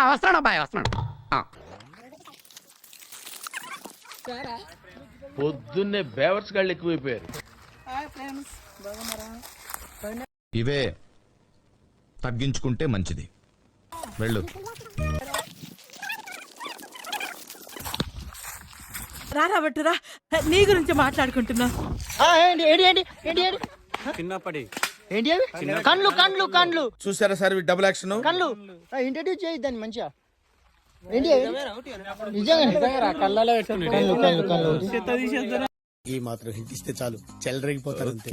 వస్తున్నాడు అబ్బాయి వస్తున్నాడు. పొద్దున్నే బేవర్స్ గాళ్ళు ఎక్కువైపోయారు. ఇవే తగ్గించుకుంటే మంచిది. వెళ్ళు. రాబట్టురా, నీ గురించి మాట్లాడుకుంటున్నా. చిన్నప్పటి కళ్ళు కళ్ళు కళ్ళు చూసారా సార్ డబుల్ యాక్షన్ కళ్ళు ఇంట్రడ్యూస్ చేయద్దాన్ని మంచిగా. ఏంటి నిజంగా కళ్ళలో ఈ మాత్రం హిట్ ఇస్తే చాలు చెలరేగిపోతారు అంతే.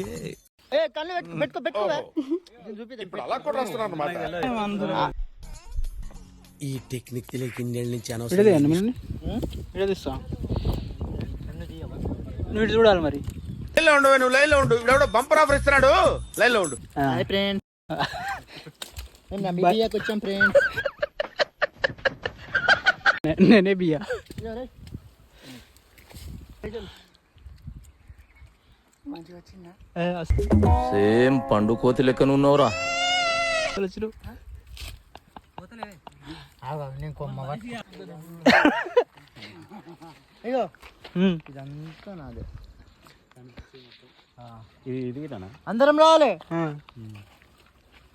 కళ్ళు పెట్టుకో పెట్టుకో. ఈ టెక్నిక్ తెలియక ఇన్నేళ్ళ నుంచి అనవసరం. నువ్వు చూడాలి మరి. లైన్ లో ఉండు, నువ్వు లైన్ లో ఉండు. ఎవడో బంపర్ ఆఫర్ ఇస్తున్నాడు, లైన్ లో ఉండు. వచ్చాం ఫ్రెండ్. నేనే బియ్యా. సేమ్ పండు కోతి లెక్కన ఉన్నవరా. అయ్యో ఇదంతా నాదే. అందరం రావాలి.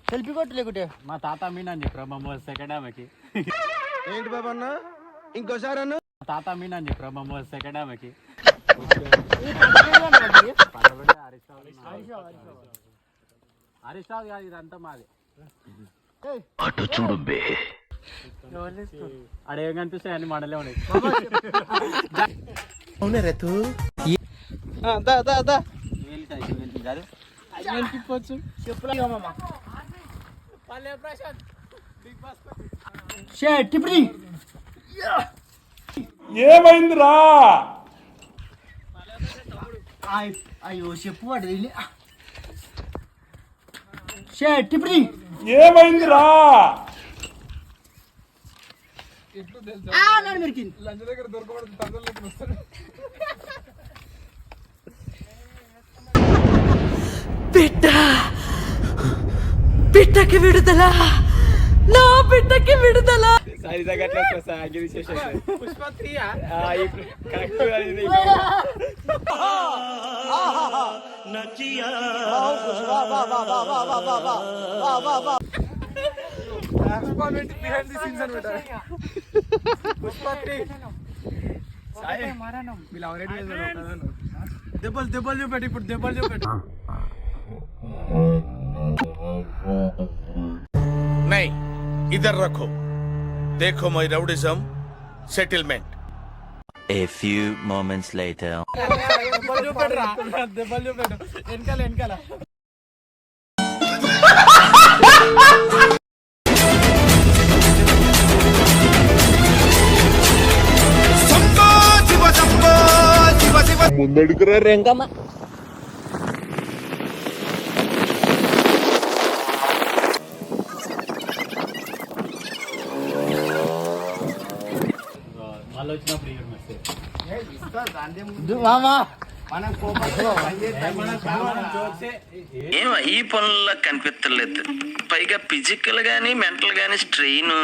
సెల్ఫీ కొట్టు లేకుంటే. మా తాత మీనా చెప్పరా సెకండ్ ఆమెకి. ఏంటి బాబా అన్న, ఇంకోసారి అన్న. మా తాత మీనా చెప్పరా సెకండ్ ఆమెకి. హరీష్ రావు కాదు, ఇదంతా మాది. అటు చూడు బే. అడేం కనిపిస్తాయి అన్ని మండలే ఉన్నాయి. అవునా రేతు ఏమైందిరా? అయ్యో చెప్పు వాడు టిప్రీ. ఏమైందిరా? బిడ్డ, బిడ్డకి విడుదల, నా బిడ్డకి విడుదల. దెబ్బలు దెబ్బలు చూపెట్టి, ఇప్పుడు దెబ్బలు చూపెట్టి. नहीं, इधर रखो. देखो my rowdyism settlement. A few moments later. దెబ్బలు చూపెట్టరా, దెబ్బలు చూపెట్టు. వెనకాల వెనకాల. ముందడుకురా రేంగమ్మ. మళ్ళీ వచ్చినప్పుడు ఏం ఈ పనుల్లో కనిపించలేదు. పైగా ఫిజికల్ గానీ మెంటల్ గానీ స్ట్రెయిన్.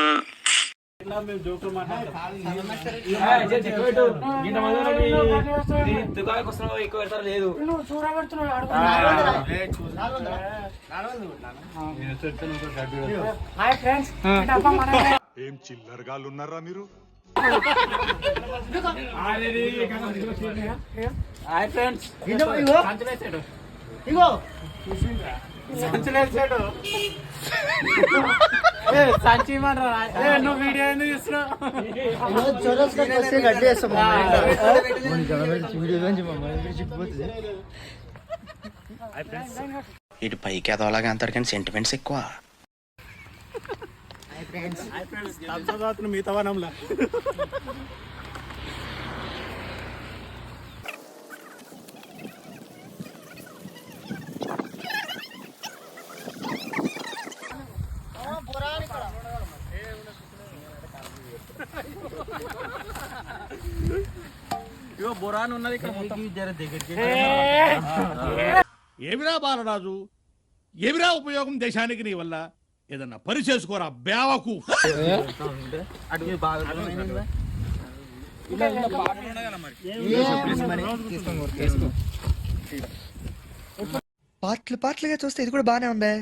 ఏం చిల్లరగాళ్ళు ఉన్నారా మీరు? సంచి నువ్వు వీడియో ఎందుకు చూస్తున్నావు? ఇటు పైకి ఎదవలాగా అంటారు కానీ సెంటిమెంట్స్ ఎక్కువ. మిగతా వనంలా బొరాన్ ఉన్నది ఇక్కడ మొత్తం. ఏమిరా బాలరాజు, ఏమిరా ఉపయోగం దేశానికి నీ వల్ల? ఏదన్నా పని చేసుకోరా బేవకు. పాటలుగా చూస్తే ఇది కూడా బానే ఉందే.